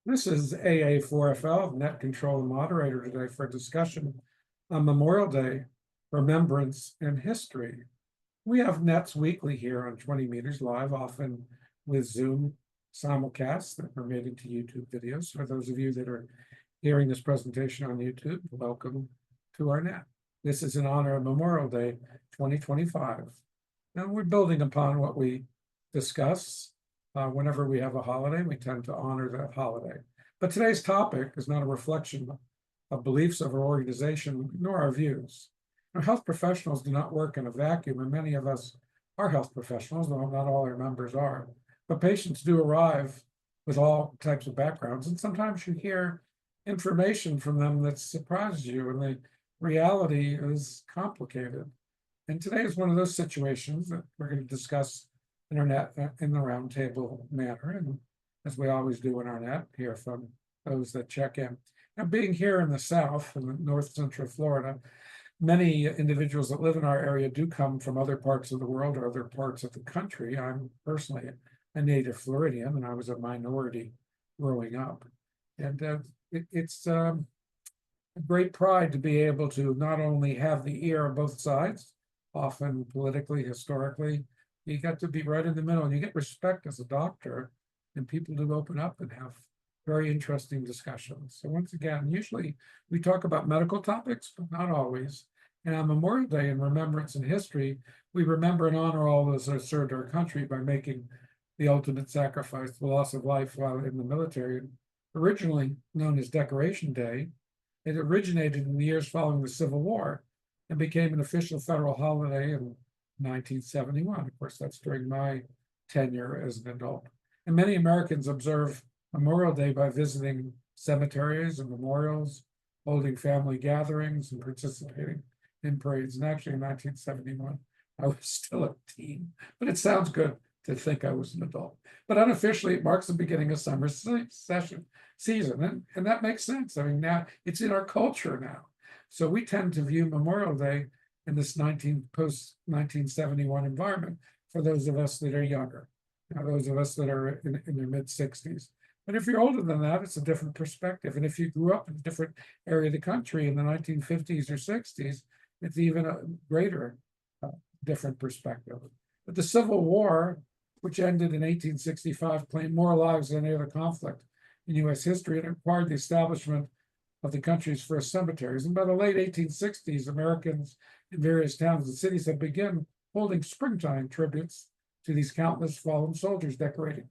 This is AA4FL, Net Control and Moderator today for a discussion on Memorial Day, Remembrance, and History. We have Nets weekly here on 20 Meters Live, often with Zoom simulcasts that are made into YouTube videos. For those of you that are hearing this presentation on YouTube, welcome to our net. This is in honor of Memorial Day 2025. And we're building upon what we discuss. Whenever we have a holiday, we tend to honor that holiday. But today's topic is not a reflection of beliefs of our organization, nor our views. Our health professionals do not work in a vacuum, and many of us are health professionals, though not all our members are. But patients do arrive with all types of backgrounds, and sometimes you hear information from them that surprises you, and the reality is complicated. And today is one of those situations that we're going to discuss in our net in the roundtable manner, and as we always do in our net, hear from those that check in. Now, being here in the South, in the North Central Florida, many individuals that live in our area do come from other parts of the world or other parts of the country. I'm personally a native Floridian, and I was a minority growing up. And it's a great pride to be able to not only have the ear of both sides, often politically, historically. You got to be right in the middle, and you get respect as a doctor, and people do open up and have very interesting discussions. So once again, usually we talk about medical topics, but not always. And on Memorial Day in Remembrance and History, we remember and honor all those that served our country by making the ultimate sacrifice, the loss of life while in the military. Originally known as Decoration Day, it originated in the years following the Civil War and became an official federal holiday in 1971. Of course, that's during my tenure as an adult. And many Americans observe Memorial Day by visiting cemeteries and memorials, holding family gatherings, and participating in parades. And actually, in 1971, I was still a teen, but it sounds good to think I was an adult. But unofficially, it marks the beginning of summer season, and that makes sense. I mean, now it's in our culture now. So we tend to view Memorial Day in this post-1971 environment for those of us that are younger, those of us that are in their mid-60s. But if you're older than that, it's a different perspective. And if you grew up in a different area of the country in the 1950s or 60s, it's even a greater different perspective. But the Civil War, which ended in 1865, claimed more lives than any other conflict in U.S. history, and it required the establishment of the country's first cemeteries. And by the late 1860s, Americans in various towns and cities had begun holding springtime tributes to these countless fallen soldiers, decorating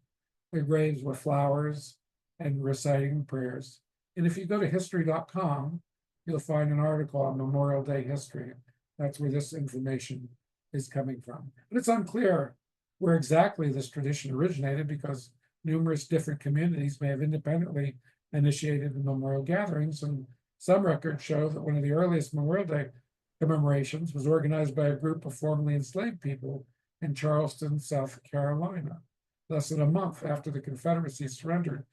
their graves with flowers and reciting prayers. And if you go to history.com, you'll find an article on Memorial Day history. That's where this information is coming from. But it's unclear where exactly this tradition originated, because numerous different communities may have independently initiated the memorial gatherings, and some records show that one of the earliest Memorial Day commemorations was organized by a group of formerly enslaved people in Charleston, South Carolina, less than a month after the Confederacy surrendered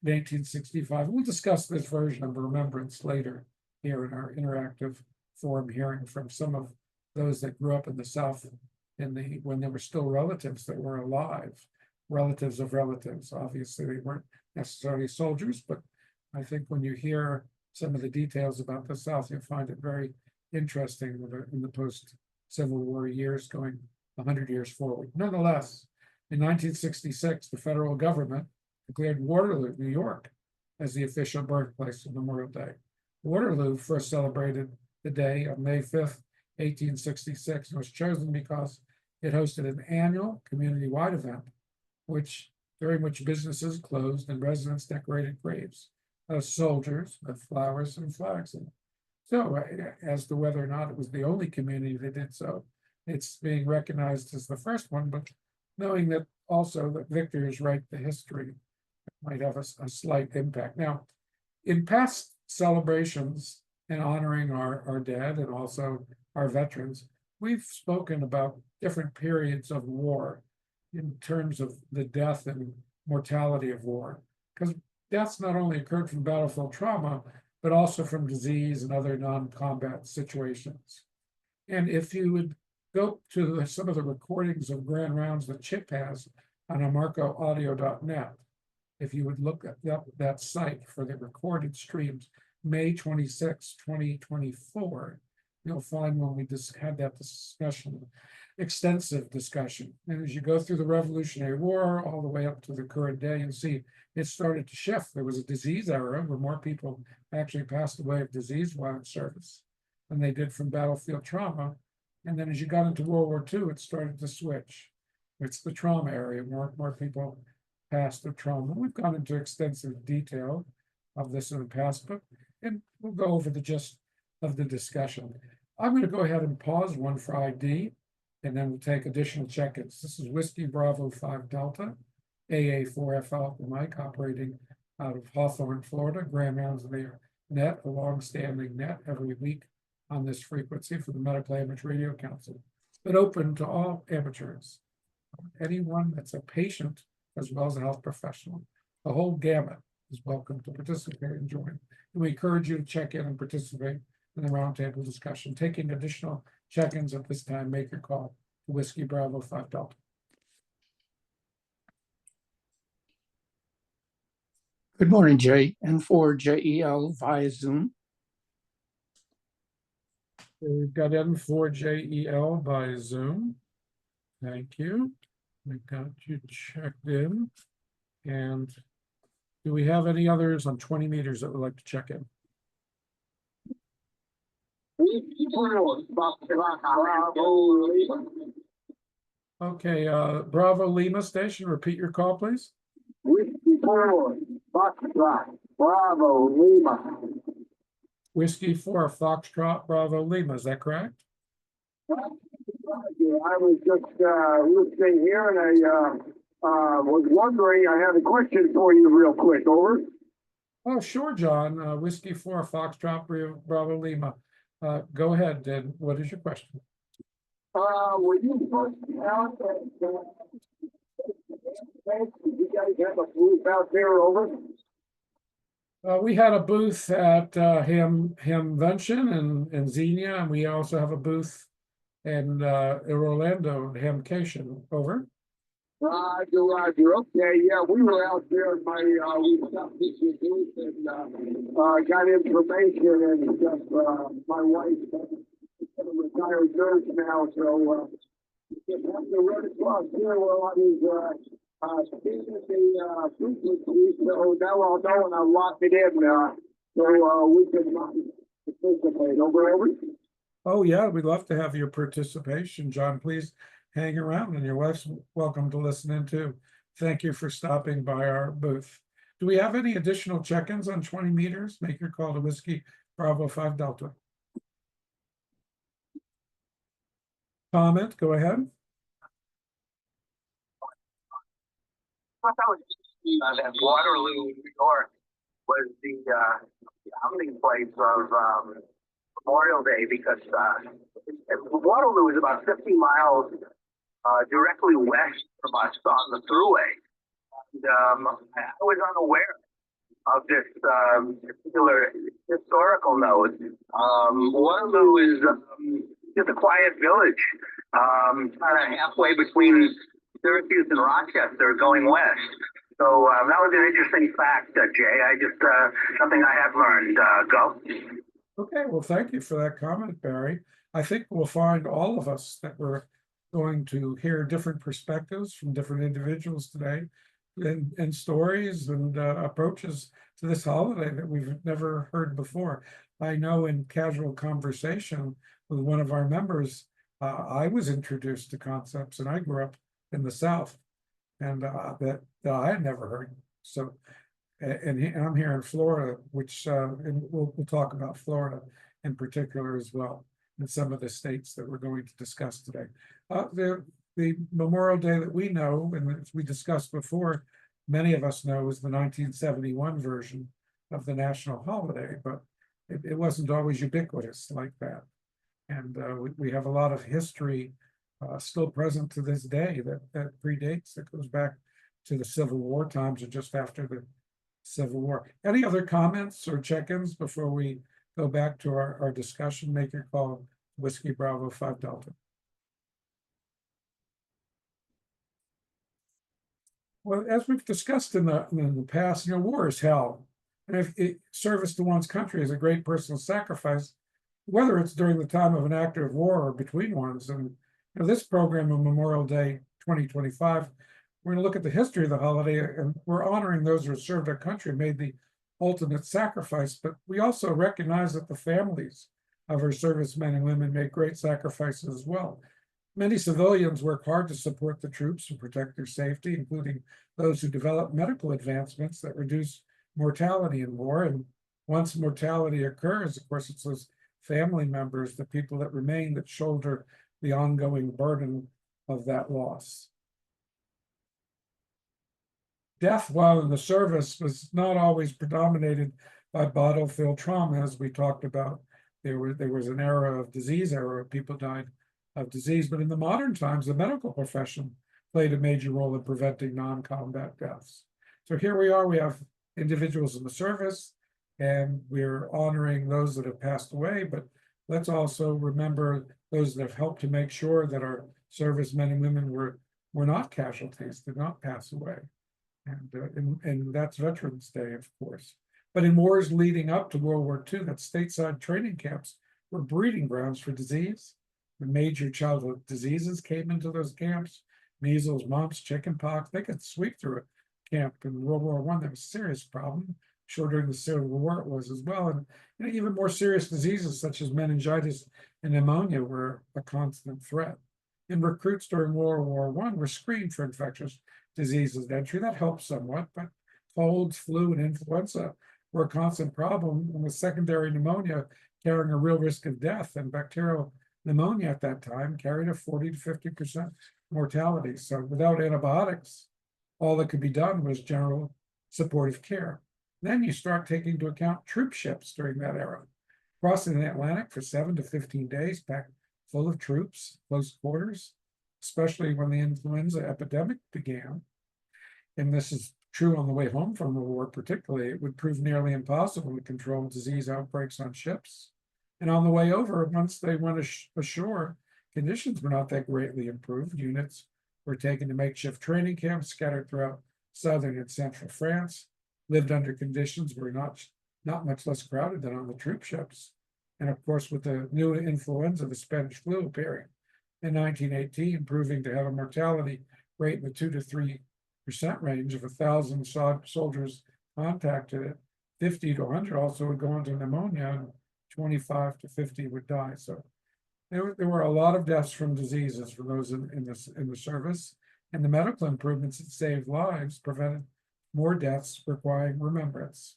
in 1865. We'll discuss this version of Remembrance later here in our interactive forum, hearing from some of those that grew up in the South when there were still relatives that were alive, relatives of relatives. Obviously, they weren't necessarily soldiers, but I think when you hear some of the details about the South, you'll find it very interesting in the post-Civil War years, going 100 years forward. Nonetheless, in 1966, the federal government declared Waterloo, New York, as the official birthplace of Memorial Day. Waterloo first celebrated the day on May 5th, 1866, and was chosen because it hosted an annual community-wide event, during which businesses closed and residents decorated graves of soldiers with flowers and flags in them. So, as to whether or not it was the only community that did so, it's being recognized as the first one, but knowing that also that victors write the history might have a slight impact. Now, in past celebrations and honoring our dead and also our veterans, we've spoken about different periods of war in terms of the death and mortality of war, because deaths not only occurred from battlefield trauma, but also from disease and other non-combat situations. And if you would go to some of the recordings of Grand Rounds that Chip has on amarcoaudio.net, if you would look at that site for the recorded streams, May 26, 2024, you'll find when we just had that discussion, extensive discussion. And as you go through the Revolutionary War all the way up to the current day, you'll see it started to shift. There was a disease era where more people actually passed away of disease while in service than they did from battlefield trauma. And then as you got into World War II, it started to switch. It's the trauma area. More people passed of trauma. We've gone into extensive detail of this in the past, but and we'll go over the gist of the discussion. I'm going to go ahead and pause one for ID, and then we'll take additional check-ins. This is Whiskey Bravo 5 Delta, AA4F Alpha Mike, operating out of Hawthorne, Florida. Graham Ramsey Net, a long-standing net every week on this frequency for the Medical Amateur Radio Council, but open to all amateurs. Anyone that's a patient as well as a health professional, the whole gamut is welcome to participate and join. And we encourage you to check in and participate in the roundtable discussion. Taking additional check-ins at this time, make your call to Whiskey Bravo 5 Delta. Good morning, Jay, and for JEL via Zoom. We've got N4JEL by Zoom. Thank you. We've got you checked in. And do we have any others on 20 meters that would like to check in? Okay, Bravo Lima station, repeat your call, please. Whiskey 4, Foxtrot, Bravo Lima. Whiskey 4, Foxtrot, Bravo Lima, is that correct? I was just listening here, and I was wondering, I had a question for you real quick, over. Oh, sure, John. Whiskey 4, Foxtrot, Bravo Lima. Go ahead, and what is your question? Were you supposed to be out did you guys have a booth out there, over? We had a booth at Hamvention and Xenia, and we also have a booth in Orlando, Hamcation. Over. Roger. Okay, yeah, we were out there. We stopped this booth and got information and stuff. My wife is a retired nurse now, so just have to run across here while I was speaking the frequency. So now I'll know and I'll lock it in. So we can participate. Over. Oh, yeah, we'd love to have your participation, John. Please hang around, and your wife's welcome to listen in too. Thank you for stopping by our booth. Do we have any additional check-ins on 20 meters? Make your call to Whiskey Bravo 5 Delta. Comment, go ahead. Waterloo, New York, was the outing place of Memorial Day, because Waterloo is about 50 miles directly west from us on the thruway. And I was unaware of this particular historical note. Waterloo is just a quiet village, kind of halfway between Syracuse and Rochester going west. So that was an interesting fact, Jay. I just, something I have learned. Go. Okay, well, thank you for that comment, Barry. I think we'll find all of us that we're going to hear different perspectives from different individuals today, and stories and approaches to this holiday that we've never heard before. I know in casual conversation with one of our members, I was introduced to concepts, and I grew up in the South, and that I had never heard. So, and I'm here in Florida, which and we'll talk about Florida in particular as well, and some of the states that we're going to discuss today. The Memorial Day that we know, and as we discussed before, many of us know, is the 1971 version of the national holiday, but it wasn't always ubiquitous like that. And we have a lot of history still present to this day that predates, that goes back to the Civil War times or just after the Civil War. Any other comments or check-ins before we go back to our discussion? Make your call, Whiskey Bravo 5 Delta. Well, as we've discussed in the past, war is hell. And if service to one's country is a great personal sacrifice, whether it's during the time of an active war or between ones. And this program of Memorial Day 2025, we're going to look at the history of the holiday, and we're honoring those who served our country, made the ultimate sacrifice. But we also recognize that the families of our servicemen and women make great sacrifices as well. Many civilians work hard to support the troops and protect their safety, including those who develop medical advancements that reduce mortality in war. And once mortality occurs, of course, it's those family members, the people that remain, that shoulder the ongoing burden of that loss. Death while in the service was not always predominated by battlefield trauma, as we talked about. There was an era of disease, people died of disease, but in the modern times, the medical profession played a major role in preventing non-combat deaths. So here we are, we have individuals in the service, and we're honoring those that have passed away, but let's also remember those that have helped to make sure that our servicemen and women were not casualties, did not pass away. And that's Veterans Day, of course. But in wars leading up to World War II, that stateside training camps were breeding grounds for disease. The major childhood diseases came into those camps: measles, mumps, chickenpox. They could sweep through a camp in World War I. That was a serious problem. Sure, during the Civil War it was as well. And even more serious diseases such as meningitis and pneumonia were a constant threat. And recruits during World War I were screened for infectious diseases at entry. That helped somewhat, but colds, flu, and influenza were a constant problem, and with secondary pneumonia carrying a real risk of death. And bacterial pneumonia at that time carried a 40 to 50% mortality. So without antibiotics, all that could be done was general supportive care. Then you start taking into account troop ships during that era, crossing the Atlantic for 7 to 15 days, packed full of troops, close quarters, especially when the influenza epidemic began. And this is true on the way home from the war, particularly. It would prove nearly impossible to control disease outbreaks on ships. And on the way over, once they went ashore, conditions were not that greatly improved. Units were taken to makeshift training camps scattered throughout southern and central France, lived under conditions were not much less crowded than on the troop ships. And of course, with the new influenza, the Spanish flu appearing in 1918, proving to have a mortality rate in the 2 to 3% range. Of 1,000 soldiers contacted it, 50 to 100 also would go into pneumonia, and 25 to 50 would die. So there were a lot of deaths from diseases for those in the service, and the medical improvements that saved lives prevented more deaths requiring remembrance.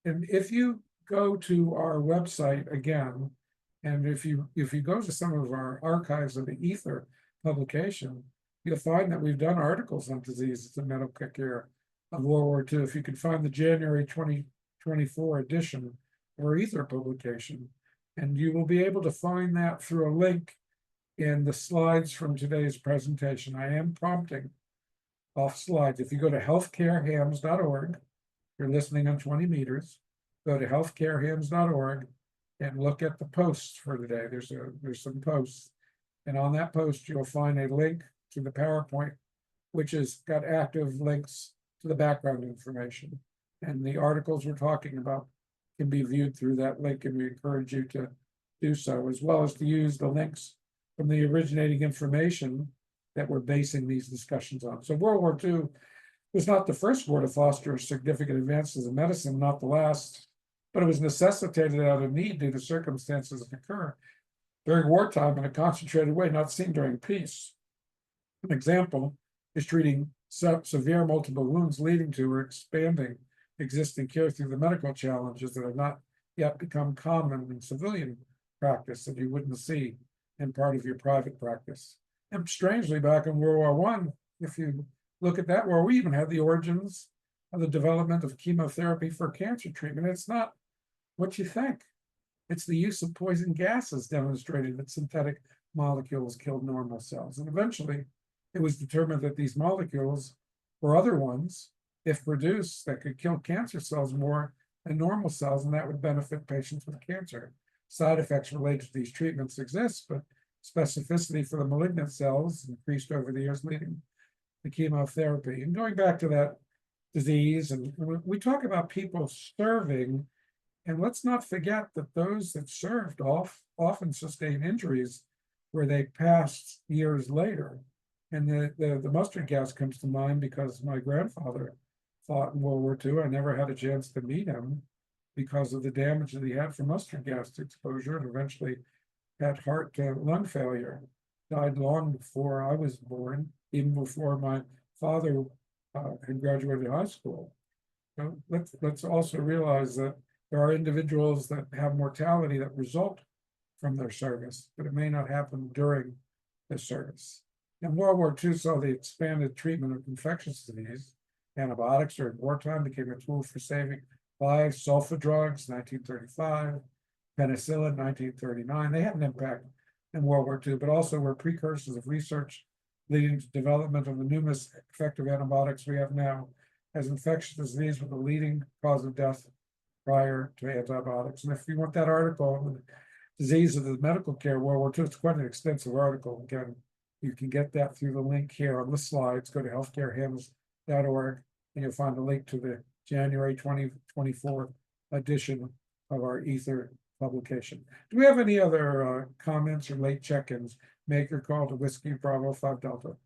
And if you go to our website again, and if you go to some of our archives of the Ether publication, you'll find that we've done articles on diseases and medical care of World War II. If you can find the January 2024 edition or Ether publication, and you will be able to find that through a link in the slides from today's presentation. I am prompting off slides. If you go to healthcarehams.org, you're listening on 20 meters, go to healthcarehams.org and look at the posts for today. There's some posts, and on that post you'll find a link to the PowerPoint, which has got active links to the background information, and the articles we're talking about can be viewed through that link, and we encourage you to do so, as well as to use the links from the originating information that we're basing these discussions on. So World War II was not the first war to foster significant advances in medicine, not the last, but it was necessitated out of need due to circumstances that occur during wartime in a concentrated way, not seen during peace. An example is treating severe multiple wounds leading to or expanding existing care through the medical challenges that have not yet become common in civilian practice that you wouldn't see in part of your private practice. And strangely, back in World War I, if you look at that war, we even had the origins of the development of chemotherapy for cancer treatment. It's not what you think. It's the use of poison gases demonstrated that synthetic molecules killed normal cells. And eventually, it was determined that these molecules or other ones, if produced, that could kill cancer cells more than normal cells, and that would benefit patients with cancer. Side effects related to these treatments exist, but specificity for the malignant cells increased over the years, leading the chemotherapy. And going back to that disease, and we talk about people serving, and let's not forget that those that served often sustained injuries where they passed years later. And the mustard gas comes to mind because my grandfather fought in World War II. I never had a chance to meet him because of the damage that he had from mustard gas exposure, and eventually had heart lung failure. Died long before I was born, even before my father had graduated high school. So let's also realize that there are individuals that have mortality that result from their service, but it may not happen during the service. And World War II saw the expanded treatment of infectious disease. Antibiotics during wartime became a tool for saving lives. Sulfa drugs, 1935, penicillin, 1939. They had an impact in World War II, but also were precursors of research leading to development of the numerous effective antibiotics we have now, as infectious disease was the leading cause of death prior to antibiotics. And if you want that article on the disease of the medical care, World War II, it's quite an extensive article. Again, you can get that through the link here on the slides. Go to healthcarehymns.org and you'll find a link to the January 2024 edition of our Ether publication. Do we have any other comments or late check-ins? Make your call to Whiskey Bravo 5 Delta.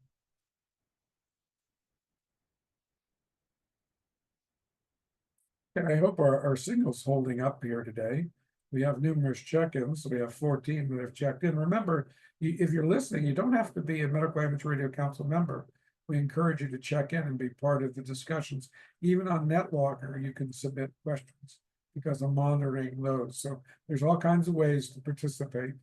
And I hope our signal's holding up here today. We have numerous check-ins. We have 14 that have checked in. Remember, if you're listening, you don't have to be a Medical Amateur Radio Council member. We encourage you to check in and be part of the discussions. Even on NetLogger, you can submit questions because I'm monitoring those. So there's all kinds of ways to participate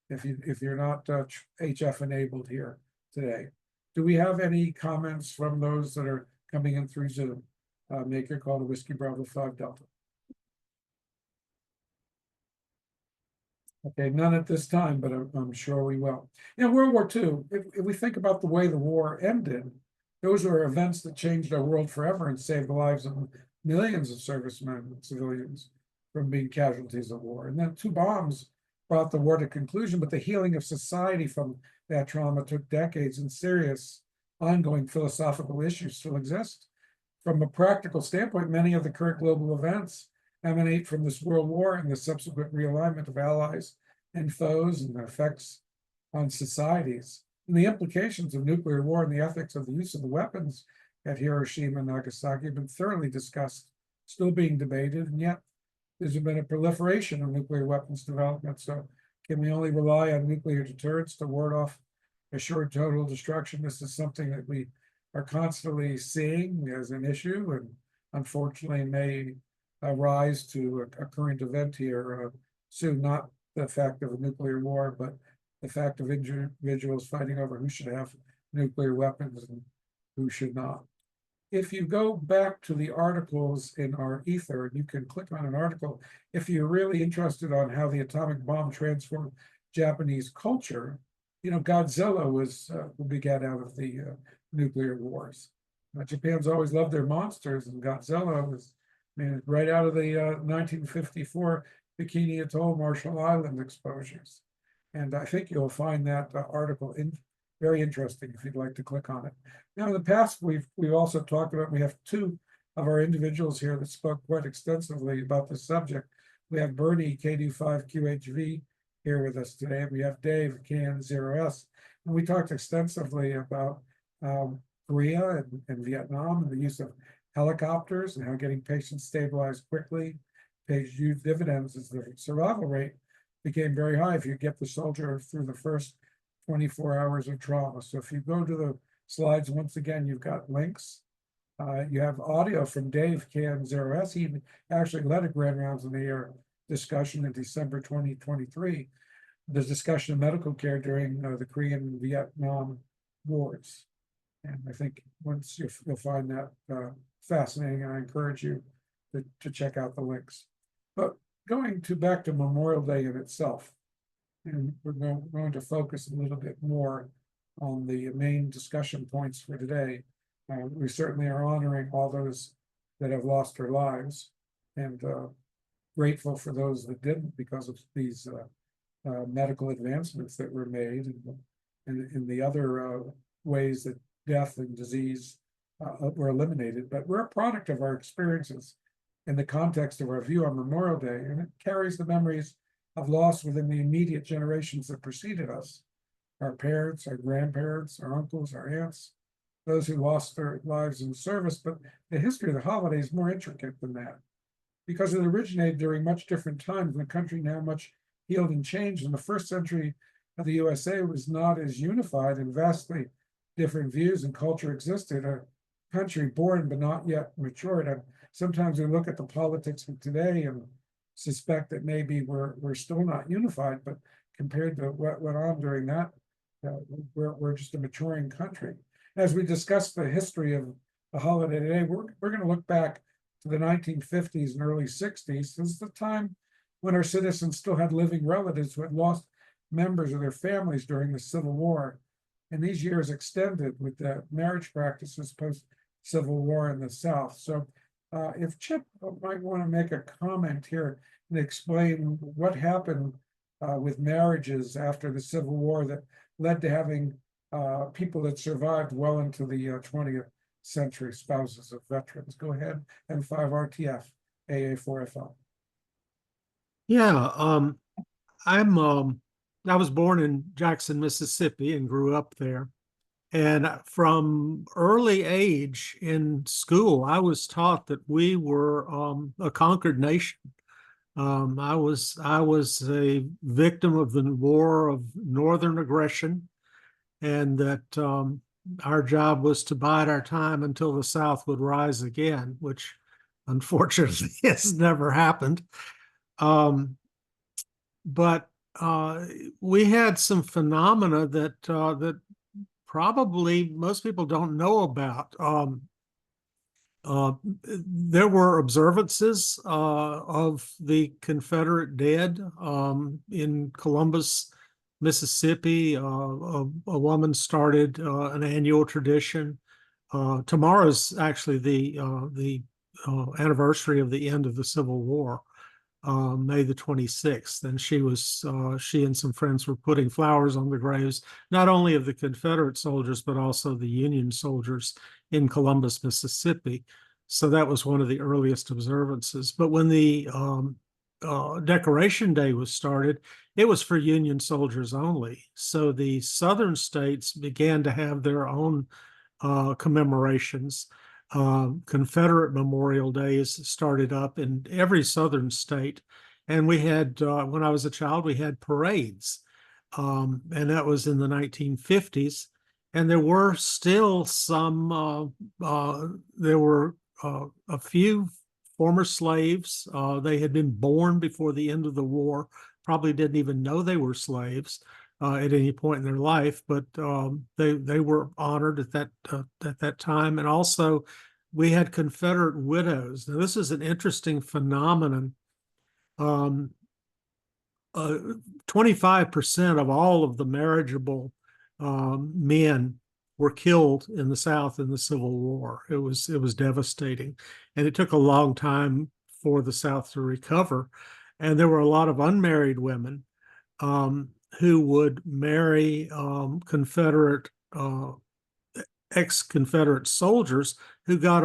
if you're not HF enabled here today. Do we have any comments from those that are coming in through Zoom? Make your call to Whiskey Bravo 5 Delta. Okay, none at this time, but I'm sure we will. In World War II, if we think about the way the war ended, those were events that changed our world forever and saved the lives of millions of servicemen and civilians from being casualties of war. And then 2 bombs brought the war to conclusion, but the healing of society from that trauma took decades, and serious ongoing philosophical issues still exist. From a practical standpoint, many of the current global events emanate from this world war and the subsequent realignment of allies and foes and the effects on societies. And the implications of nuclear war and the ethics of the use of the weapons at Hiroshima and Nagasaki have been thoroughly discussed, still being debated, and yet there's been a proliferation of nuclear weapons development. So can we only rely on nuclear deterrence to ward off assured total destruction? This is something that we are constantly seeing as an issue, and unfortunately may rise to a current event here soon. Not the fact of a nuclear war, but the fact of individuals fighting over who should have nuclear weapons and who should not. If you go back to the articles in our Ether, you can click on an article if you're really interested on how the atomic bomb transformed Japanese culture. You know, Godzilla was begat out of the nuclear wars. Japan's always loved their monsters, and Godzilla was right out of the 1954 Bikini Atoll Marshall Island exposures. And I think you'll find that article very interesting if you'd like to click on it. Now, in the past, we've also talked about, we have 2 of our individuals here that spoke quite extensively about the subject. We have Bernie, KD5QHV, here with us today, and we have Dave, KN0S. And we talked extensively about Korea and Vietnam and the use of helicopters and how getting patients stabilized quickly pays huge dividends as the survival rate became very high if you get the soldier through the first 24 hours of trauma. So if you go to the slides, once again, you've got links. You have audio from Dave KN0S. He actually led a Grand Rounds in the Air discussion in December 2023, the discussion of medical care during the Korean and Vietnam wars. And I think once you'll find that fascinating, and I encourage you to check out the links. But going back to Memorial Day in itself, and we're going to focus a little bit more on the main discussion points for today. We certainly are honoring all those that have lost their lives, and grateful for those that didn't because of these medical advancements that were made, and in the other ways that death and disease were eliminated, but we're a product of our experiences in the context of our view on Memorial Day, and it carries the memories of loss within the immediate generations that preceded us. Our parents, our grandparents, our uncles, our aunts, those who lost their lives in service. But the history of the holiday is more intricate than that, because it originated during much different times in the country, now much healed and changed. In the first century of the USA was not as unified, and vastly different views and culture existed. A country born but not yet matured. And sometimes we look at the politics of today and suspect that maybe we're still not unified, but compared to what went on during that, we're just a maturing country. As we discuss the history of the holiday today, we're going to look back to the 1950s and early 60s. This is the time when our citizens still had living relatives who had lost members of their families during the Civil War. And these years extended with the marriage practices post-Civil War in the South. So if Chip might want to make a comment here and explain what happened with marriages after the Civil War that led to having people that survived well into the 20th century, spouses of veterans. Go ahead, M5RTF, AA4FL. Yeah, I was born in Jackson, Mississippi, and grew up there. And from early age in school, I was taught that we were a conquered nation. I was a victim of the War of Northern Aggression, and that our job was to bide our time until the South would rise again, which unfortunately has never happened. But we had some phenomena that probably most people don't know about. There were observances of the Confederate dead in Columbus, Mississippi. A woman started an annual tradition. Tomorrow's actually the anniversary of the end of the Civil War. May the 26th, and she and some friends were putting flowers on the graves, not only of the Confederate soldiers, but also the Union soldiers in Columbus, Mississippi. So that was one of the earliest observances. But when the Decoration Day was started, it was for Union soldiers only. So the Southern states began to have their own commemorations. Confederate Memorial Days started up in every Southern state. And we had, when I was a child, we had parades. And that was in the 1950s. And there were still some, there were a few former slaves. They had been born before the end of the war, probably didn't even know they were slaves at any point in their life, but they were honored at that time. And also, we had Confederate widows. Now, this is an interesting phenomenon. 25% of all of the marriageable men were killed in the South in the Civil War. It was devastating, and it took a long time for the South to recover. And there were a lot of unmarried women who would marry Confederate ex-Confederate soldiers who got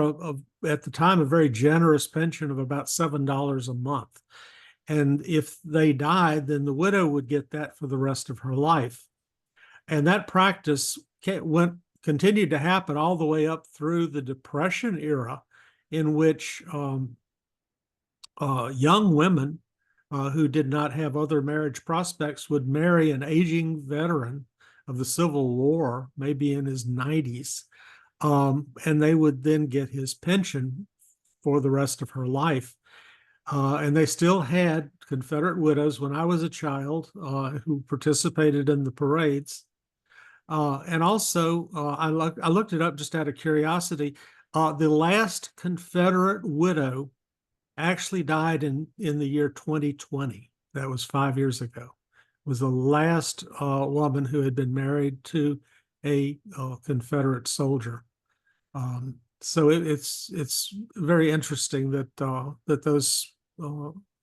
at the time a very generous pension of about $7 a month. And if they died, then the widow would get that for the rest of her life. And that practice continued to happen all the way up through the Depression era, in which young women who did not have other marriage prospects would marry an aging veteran of the Civil War, maybe in his 90s, and they would then get his pension for the rest of her life. And they still had Confederate widows when I was a child who participated in the parades. And also, I looked it up just out of curiosity. The last Confederate widow actually died in the year 2020. That was 5 years ago. Was the last woman who had been married to a Confederate soldier. So it's very interesting that that those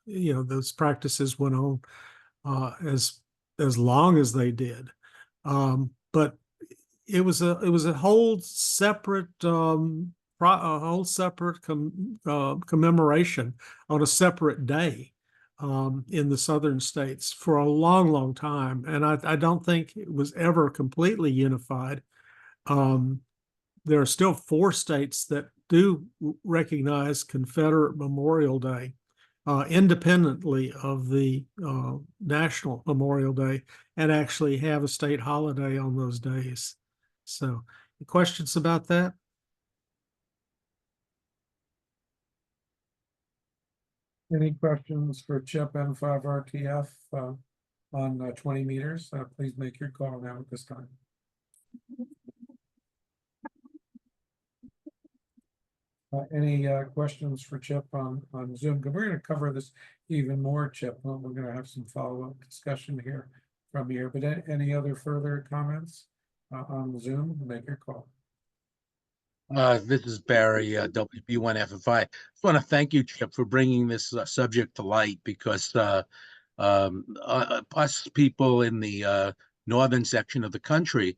those practices went on as long as they did. But it was a whole separate commemoration on a separate day in the southern states for a long time, and I don't think it was ever completely unified. There are still 4 states that do recognize Confederate Memorial Day independently of the National Memorial Day, and actually have a state holiday on those days. So, questions about that? Any questions for Chip N5RTF on 20 meters? Please make your call now at this time. Any questions for Chip on Zoom? Because we're going to cover this even more, Chip. We're going to have some follow-up discussion here from here. But any other further comments on Zoom? Make your call. This is Barry, WB1FFI. Just want to thank you, Chip, for bringing this subject to light, because us people in the northern section of the country,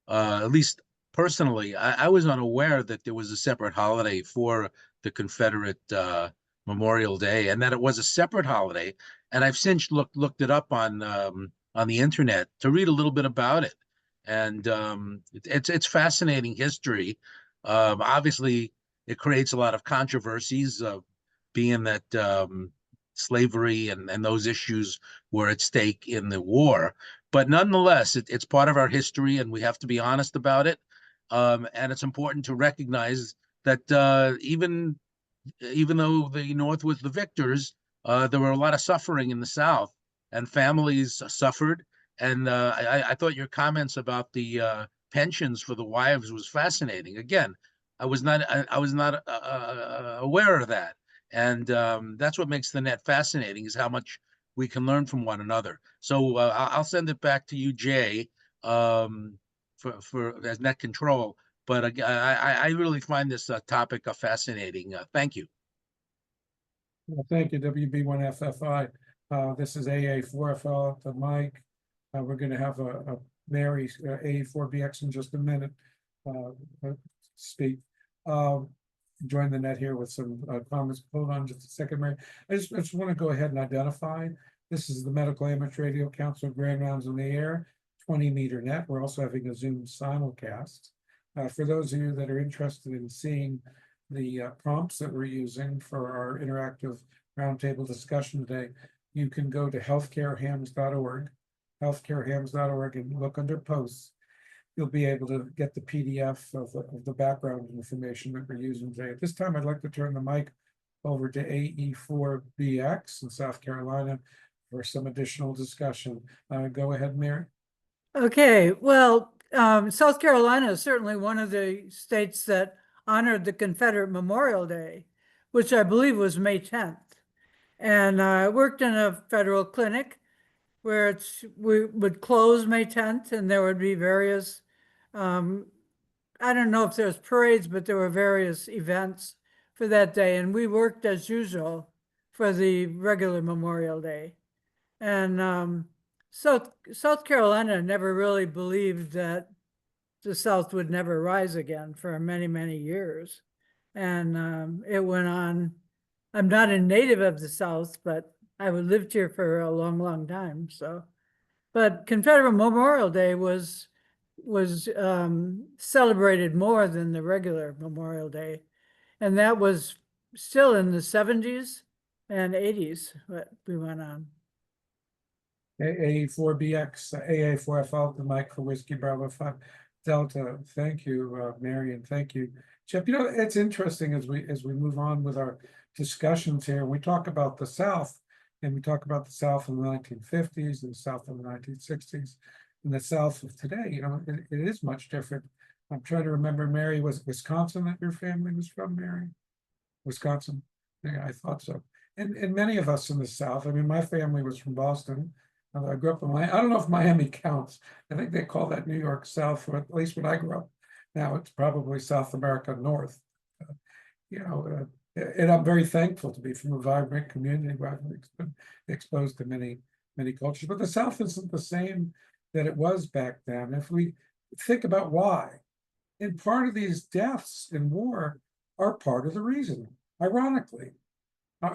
at least personally, I was unaware that there was a separate holiday for the Confederate Memorial Day, and that it was a separate holiday. And I've since looked it up on the internet to read a little bit about it, and it's fascinating history. Obviously, it creates a lot of controversies, being that slavery and those issues were at stake in the war. But nonetheless, it's part of our history, and we have to be honest about it. And it's important to recognize that even though the North was the victors, there were a lot of suffering in the South, and families suffered. And I thought your comments about the pensions for the wives was fascinating. Again, I was not aware of that, and that's what makes the net fascinating, is how much we can learn from one another. So I'll send it back to you, Jay, for as net control. But I really find this topic fascinating. Thank you. Well, thank you, WB1FFI. This is AA4FL to Mike. We're going to have a Mary AA4BX in just a minute. Speak. Join the net here with some comments. Hold on just a second, Mary. I just want to go ahead and identify. This is the Medical Amateur Radio Council Grand Rounds in the Air 20-meter net. We're also having a Zoom simulcast. For those of you that are interested in seeing the prompts that we're using for our interactive roundtable discussion today, you can go to healthcarehams.org, and look under posts. You'll be able to get the PDF of the background information that we're using today. At this time, I'd like to turn the mic over to AE4BX in South Carolina for some additional discussion. Go ahead, Mary. Okay, well, South Carolina is certainly one of the states that honored the Confederate Memorial Day, which I believe was May 10th. And I worked in a federal clinic where we would close May 10th, and there would be various, I don't know if there's parades, but there were various events for that day. And we worked as usual for the regular Memorial Day. And South Carolina never really believed that the South would never rise again for many, many years. And it went on. I'm not a native of the South, but I lived here for a long, long time. So, but Confederate Memorial Day was celebrated more than the regular Memorial Day. And that was still in the 70s and 80s that we went on. AA4BX, AA4FL, the mic for Whiskey Bravo 5 Delta. Thank you, Mary, and thank you, Chip. You know, it's interesting as we move on with our discussions here. We talk about the South, and we talk about the South in the 1950s and the South in the 1960s, and the South of today. You know, it is much different. I'm trying to remember, Mary, was Wisconsin that your family was from, Mary? Wisconsin? Yeah, I thought so. And many of us in the South, I mean, my family was from Boston. I grew up in Miami. I don't know if Miami counts. I think they call that New York South, or at least when I grew up. Now it's probably South America North. And I'm very thankful to be from a vibrant community where I've been exposed to many, many cultures. But the South isn't the same that it was back then. If we think about why. And part of these deaths in war are part of the reason, ironically.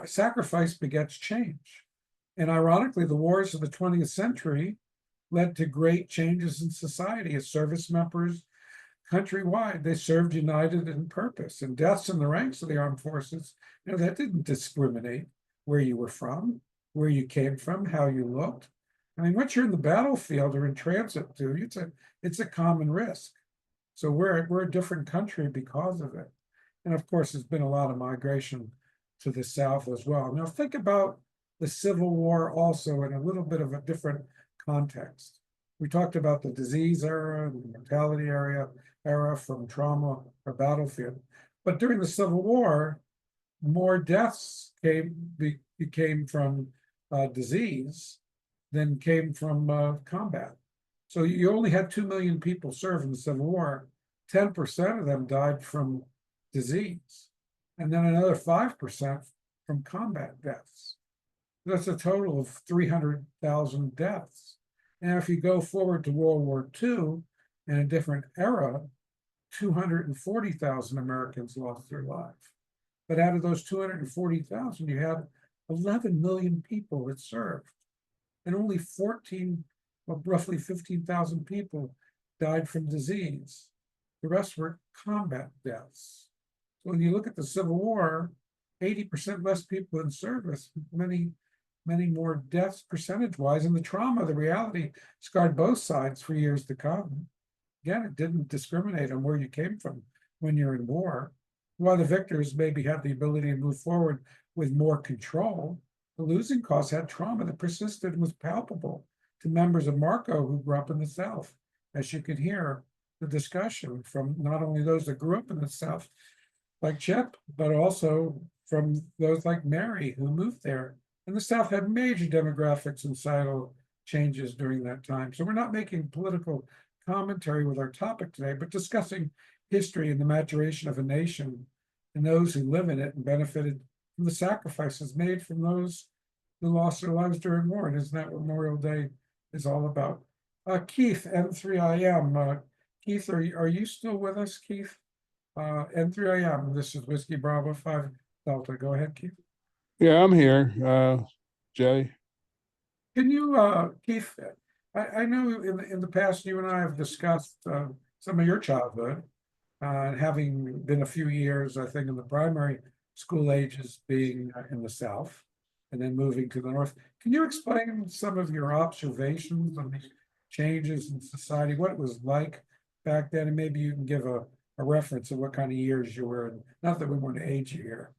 Sacrifice begets change. And ironically, the wars of the 20th century led to great changes in society as service members countrywide. They served united in purpose, and deaths in the ranks of the armed forces, that didn't discriminate where you were from, where you came from, how you looked. I mean, once you're in the battlefield or in transit, dude, it's a common risk. So we're a different country because of it. And of course, there's been a lot of migration to the South as well. Now think about the Civil War also in a little bit of a different context. We talked about the disease era, the mortality era from trauma or battlefield. But during the Civil War, more deaths came from disease than came from combat. So you only had 2 million people serve in the Civil War. 10% of them died from disease, and then another 5% from combat deaths. That's a total of 300,000 deaths. And if you go forward to World War II in a different era, 240,000 Americans lost their lives. But out of those 240,000, you had 11 million people that served, and only roughly 15,000 people died from disease. The rest were combat deaths. So when you look at the Civil War, 80% less people in service, many more deaths percentage-wise, and the trauma, the reality, scarred both sides for years to come. Again, it didn't discriminate on where you came from when you're in war. While the victors maybe had the ability to move forward with more control, the losing cause had trauma that persisted and was palpable to members of Marco who grew up in the South. As you could hear the discussion from not only those that grew up in the South, like Chip, but also from those like Mary who moved there. And the South had major demographics and societal changes during that time. So we're not making political commentary with our topic today, but discussing history and the maturation of a nation and those who live in it and benefited from the sacrifices made from those who lost their lives during war. And isn't that what Memorial Day is all about? Keith, N3IM. Keith, are you still with us, Keith? N3IM, this is Whiskey Bravo 5 Delta. Go ahead, Keith. Yeah, I'm here, Jay. Can you, Keith, I know in the past you and I have discussed some of your childhood, having been a few years, I think, in the primary school ages being in the South and then moving to the North. Can you explain some of your observations on these changes in society, what it was like back then, and maybe you can give a reference of what kind of years you were in? Not that we want to age you here.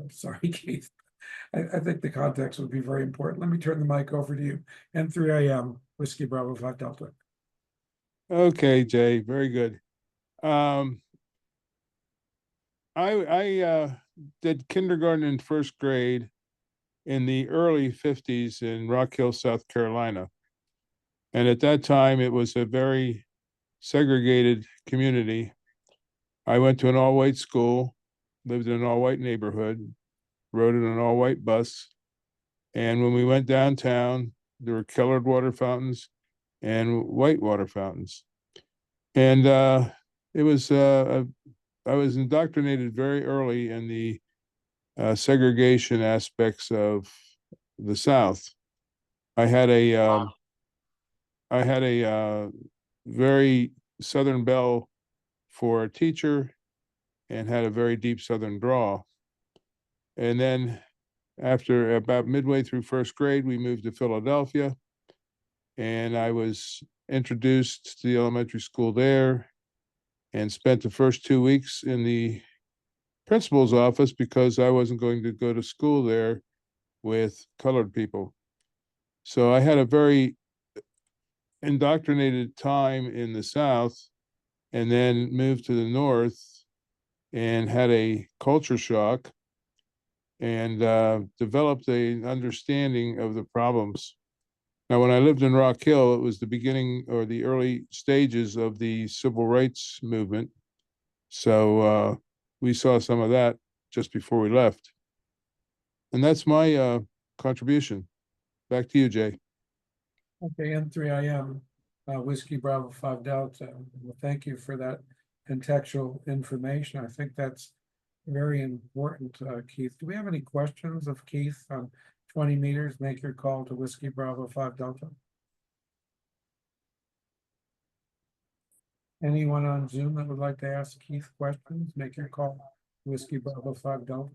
Sorry, Keith. I think the context would be very important. Let me turn the mic over to you. N3AM, Whiskey Bravo 5 Delta. Okay, Jay, very good. I did kindergarten and first grade in the early 50s in Rock Hill, South Carolina. And at that time, it was a very segregated community. I went to an all-white school, lived in an all-white neighborhood, rode in an all-white bus. And when we went downtown, there were colored water fountains and white water fountains. And it was, I was indoctrinated very early in the segregation aspects of the South. I had a very Southern belle for a teacher and had a very deep Southern drawl. And then after about midway through first grade, we moved to Philadelphia, and I was introduced to the elementary school there and spent the first 2 weeks in the principal's office because I wasn't going to go to school there with colored people. So I had a very indoctrinated time in the South, and then moved to the North and had a culture shock and developed an understanding of the problems. Now, when I lived in Rock Hill, it was the beginning or the early stages of the civil rights movement. So we saw some of that just before we left. And that's my contribution. Back to you, Jay. Okay, N3IM. Whiskey Bravo 5 Delta. Well, thank you for that contextual information. I think that's very important, Keith. Do we have any questions of Keith on 20 meters? Make your call to Whiskey Bravo 5 Delta. Anyone on Zoom that would like to ask Keith questions? Make your call, Whiskey Bravo 5 Delta.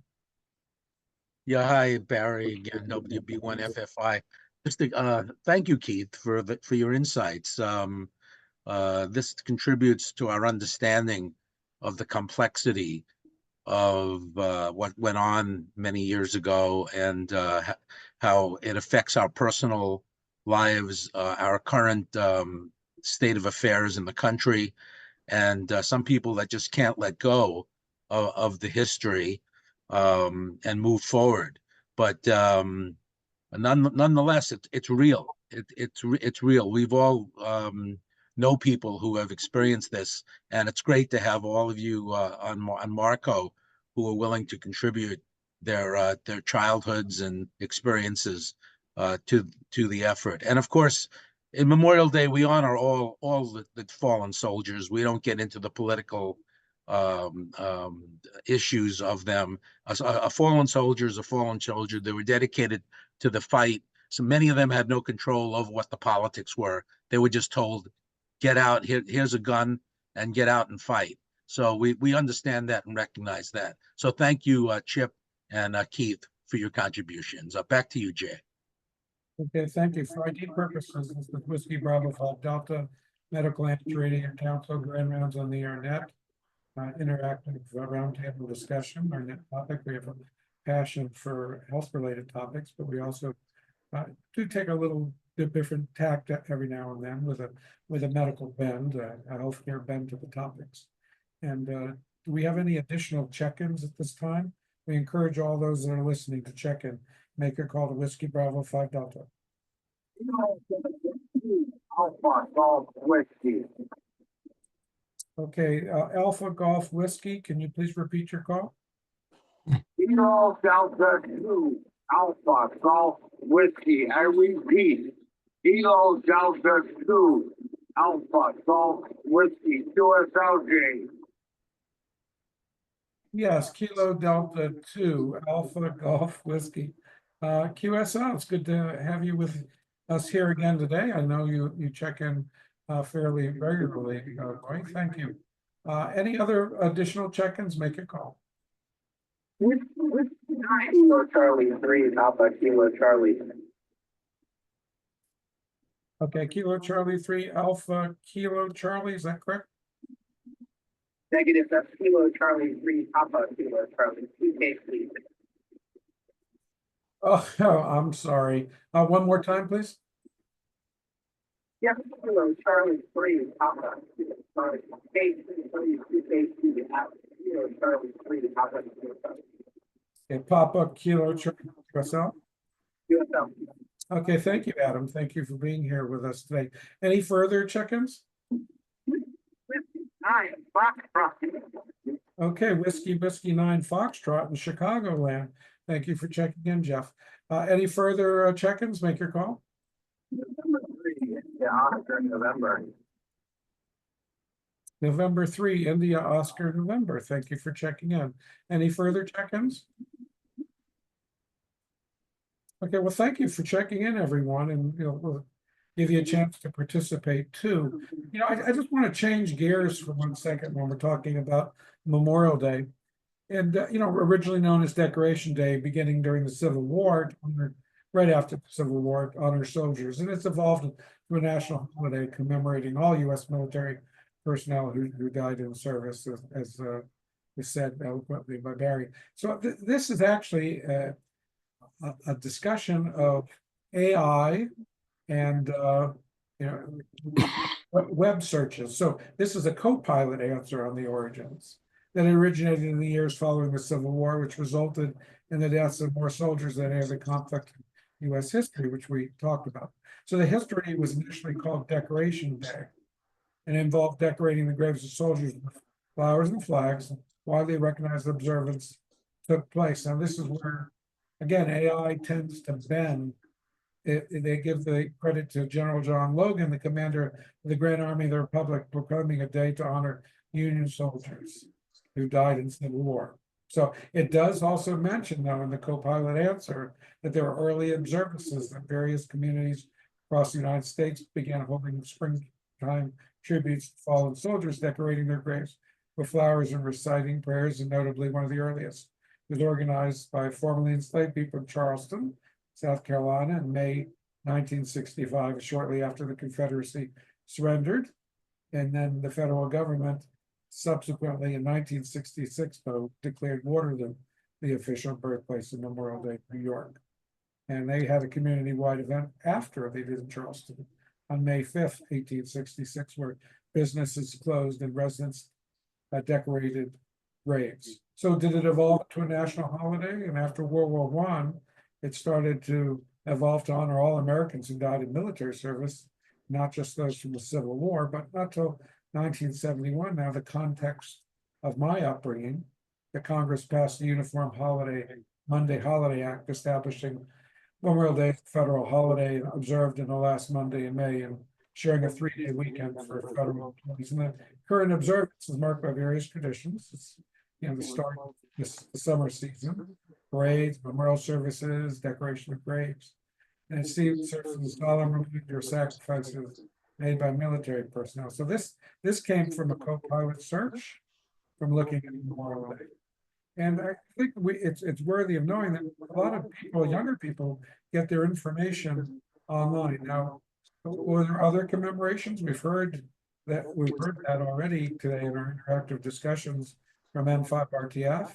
Yeah, hi, Barry again, WB1FFI. Just thank you, Keith, for your insights. This contributes to our understanding of the complexity of what went on many years ago and how it affects our personal lives, our current state of affairs in the country, and some people that just can't let go of the history and move forward. But nonetheless, it's real. It's real. We've all know people who have experienced this, and it's great to have all of you on Marco who are willing to contribute their childhoods and experiences to the effort. And of course, in Memorial Day, we honor all the fallen soldiers. We don't get into the political issues of them. A fallen soldier is a fallen soldier. They were dedicated to the fight. So many of them had no control over what the politics were. They were just told, get out, here's a gun, and get out and fight. So we understand that and recognize that. So thank you, Chip and Keith, for your contributions. Back to you, Jay. Okay, thank you. For ID purposes, this is Whiskey Bravo 5 Delta, Medical Amateur Radio Council, Grand Rounds on the Internet, interactive roundtable discussion. Our net topic, we have a passion for health-related topics, but we also do take a little different tact every now and then with a medical bend, a healthcare bend to the topics. And do we have any additional check-ins at this time? We encourage all those that are listening to check in. Make a call to Whiskey Bravo 5 Delta. Alpha Golf Whiskey. Okay, Alpha Golf Whiskey, can you please repeat your call? Kilo Delta 2 Alpha Golf Whiskey. I repeat, Kilo Delta 2 Alpha Golf Whiskey. QSLJ. Yes, Kilo Delta 2 Alpha Golf Whiskey. QSL, it's good to have you with us here again today. I know you check in fairly regularly, Roy. Thank you. Any other additional check-ins? Make a call. Kilo Charlie 3 Alpha Kilo Charlie. Okay, Kilo Charlie 3 Alpha Kilo Charlie, is that correct? Negative, that's Kilo Charlie 3 Alpha Kilo Charlie. PK, please. Oh, I'm sorry. One more time, please. Yes, Kilo Charlie 3 Alpha Kilo Charlie. Kilo Charlie 3 Alpha Kilo Charlie. Okay, Papa Kilo Charlie QSL. QSL. Okay, thank you, Adam. Thank you for being here with us today. Any further check-ins? Okay, Whiskey 9 Foxtrot in Chicagoland. Thank you for checking in, Jeff. Any further check-ins? Make your call. Yeah, Oscar November. November 3, India Oscar November. Thank you for checking in. Any further check-ins? Okay, well, thank you for checking in, everyone, and we'll give you a chance to participate too. I just want to change gears for 1 second when we're talking about Memorial Day. And, originally known as Decoration Day, beginning during the Civil War, right after the Civil War, to honor soldiers. And it's evolved to a national holiday commemorating all U.S. military personnel who died in service, as was said eloquently by Barry. So this is actually a discussion of AI and web searches. So this is a co-pilot answer on the origins that originated in the years following the Civil War, which resulted in the deaths of more soldiers than any other conflict in U.S. history, which we talked about. So the history was initially called Decoration Day and involved decorating the graves of soldiers with flowers and flags. Widely recognized observance took place. Now this is where, again, AI tends to bend they give the credit to General John Logan, the commander of the Grand Army of the Republic, proclaiming a day to honor Union soldiers who died in Civil War. So it does also mention, though, in the co-pilot answer, that there were early observances that various communities across the United States began holding springtime tributes to fallen soldiers, decorating their graves with flowers and reciting prayers, and notably one of the earliest was organized by formerly enslaved people in Charleston, South Carolina, in May 1965, shortly after the Confederacy surrendered. And then the federal government subsequently in 1966, though, declared Waterloo the official birthplace of Memorial Day, New York. And they had a community-wide event after they did in Charleston on May 5th, 1866, where businesses closed and residents decorated graves. So did it evolve to a national holiday? And after World War I, it started to evolve to honor all Americans who died in military service, not just those from the Civil War, but not till 1971. Now, the context of my upbringing, the Congress passed the Uniform Monday Holiday Act, establishing Memorial Day federal holiday observed in the last Monday in May, and sharing a 3-day weekend for federal employees. And the current observance is marked by various traditions. It's, the start of the summer season, parades, memorial services, decoration of graves, and it serves as a solemn reminder of sacrifices made by military personnel. So this came from a co-pilot search from looking at Memorial Day. And I think it's worthy of knowing that a lot of people, younger people, get their information online. Now, were there other commemorations? We've heard that already today in our interactive discussions from N5RTF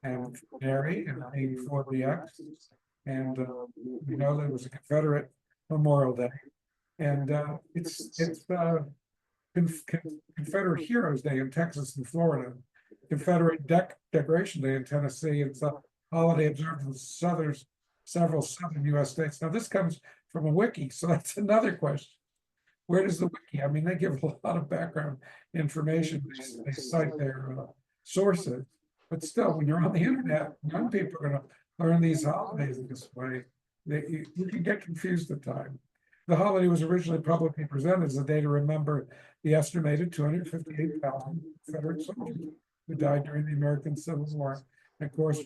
and Mary and 84BX. And we know there was a Confederate Memorial Day. And it's Confederate Heroes Day in Texas and Florida, Confederate Decoration Day in Tennessee. It's a holiday observed in several southern U.S. states. Now, this comes from a wiki, so that's another question. Where does the wiki? I mean, they give a lot of background information. They cite their sources, but still, when you're on the internet, young people are going to learn these holidays in this way. You can get confused at times. The holiday was originally publicly presented as a day to remember the estimated 258,000 Confederate soldiers who died during the American Civil War. And of course,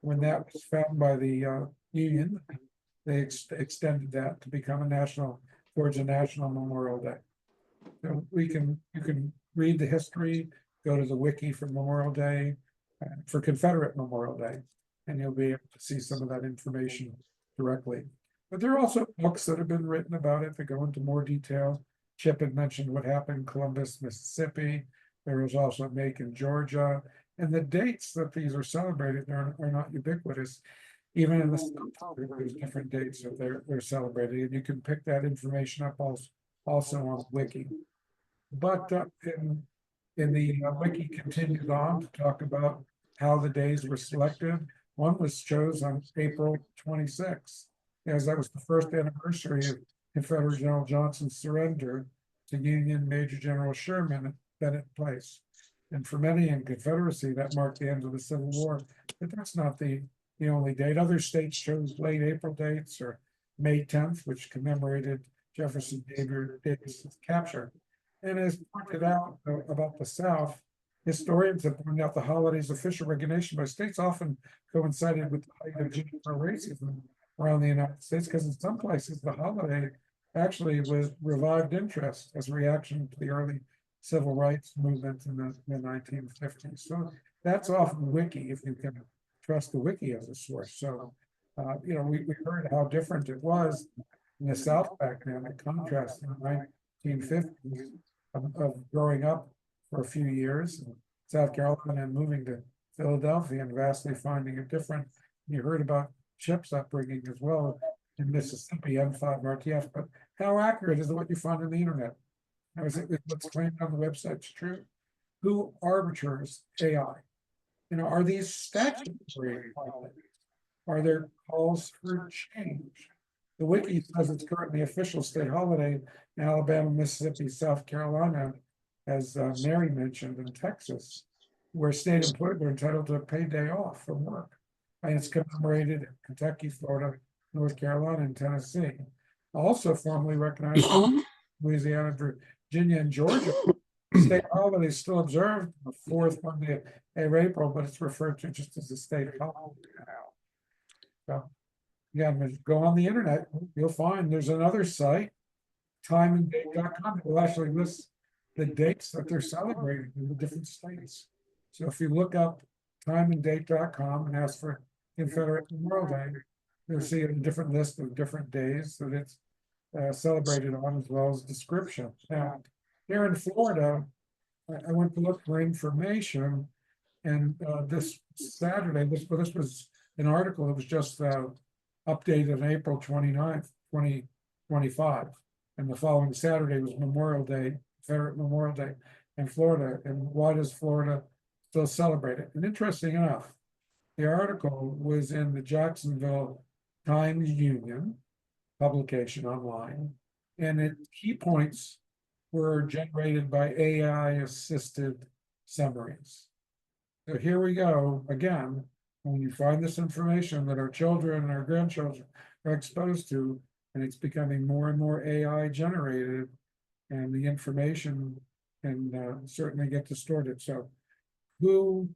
when that was found by the Union, they extended that to become towards a national Memorial Day. So you can read the history, go to the wiki for Memorial Day, for Confederate Memorial Day, and you'll be able to see some of that information directly. But there are also books that have been written about it that go into more detail. Chip had mentioned what happened in Columbus, Mississippi. There was also Macon, Georgia. And the dates that these are celebrated are not ubiquitous. Even in the South, there's different dates that they're celebrated. And you can pick that information up also on the wiki. But in the wiki continues on to talk about how the days were selected. One was chosen on April 26th, as that was the first anniversary of Confederate General Johnson's surrender to Union Major General Sherman at Bennett Place. And for many in Confederacy, that marked the end of the Civil War. But that's not the only date. Other states chose late April dates, or May 10th, which commemorated Jefferson Davis's capture. And as pointed out about the South, historians have pointed out the holiday's official recognition by states often coincided with the height of Jim Crow racism around the United States, because in some places the holiday actually was revived interest as a reaction to the early civil rights movement in the 1950s. So that's often wiki, if you can trust the wiki as a source. So, we heard how different it was in the South back then, in contrast in the 1950s of growing up for a few years in South Carolina and moving to Philadelphia and vastly finding it different. You heard about Chip's upbringing as well in Mississippi, N5RTF, but how accurate is what you find on the internet? Now, is it what's claimed on the website true? Who arbiters AI? Are these statutory holidays? Are there calls for change? The wiki says it's currently official state holiday in Alabama, Mississippi, South Carolina, as Mary mentioned, in Texas, where state employees are entitled to a paid day off from work. And it's commemorated in Kentucky, Florida, North Carolina, and Tennessee. Also formally recognized in Louisiana, Virginia, and Georgia. State holiday is still observed the fourth Monday of April, but it's referred to just as a state holiday now. So, yeah, but go on the internet, you'll find there's another site, timeanddate.com. It will actually list the dates that they're celebrating in the different states. So if you look up timeanddate.com and ask for Confederate Memorial Day, you'll see a different list of different days that it's celebrated on, as well as description. Now, here in Florida, I went to look for information, and this Saturday, this was an article that was just updated on April 29th, 2025. And the following Saturday was Memorial Day, Confederate Memorial Day in Florida. And why does Florida still celebrate it? And interesting enough, the article was in the Jacksonville Times Union publication online, and key points were generated by AI assisted summaries. So here we go again. When you find this information that our children and our grandchildren are exposed to, and it's becoming more and more AI generated, and the information can certainly get distorted. So who